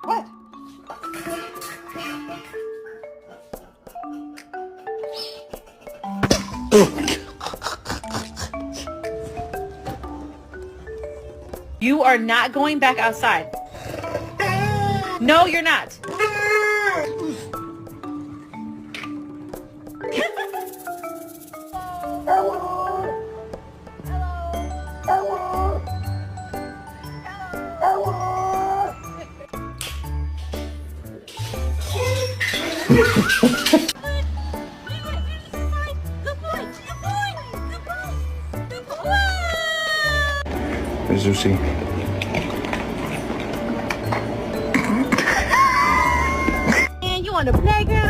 What? You are not going back outside. No, you're not. Where's Lucy? And you on the playground?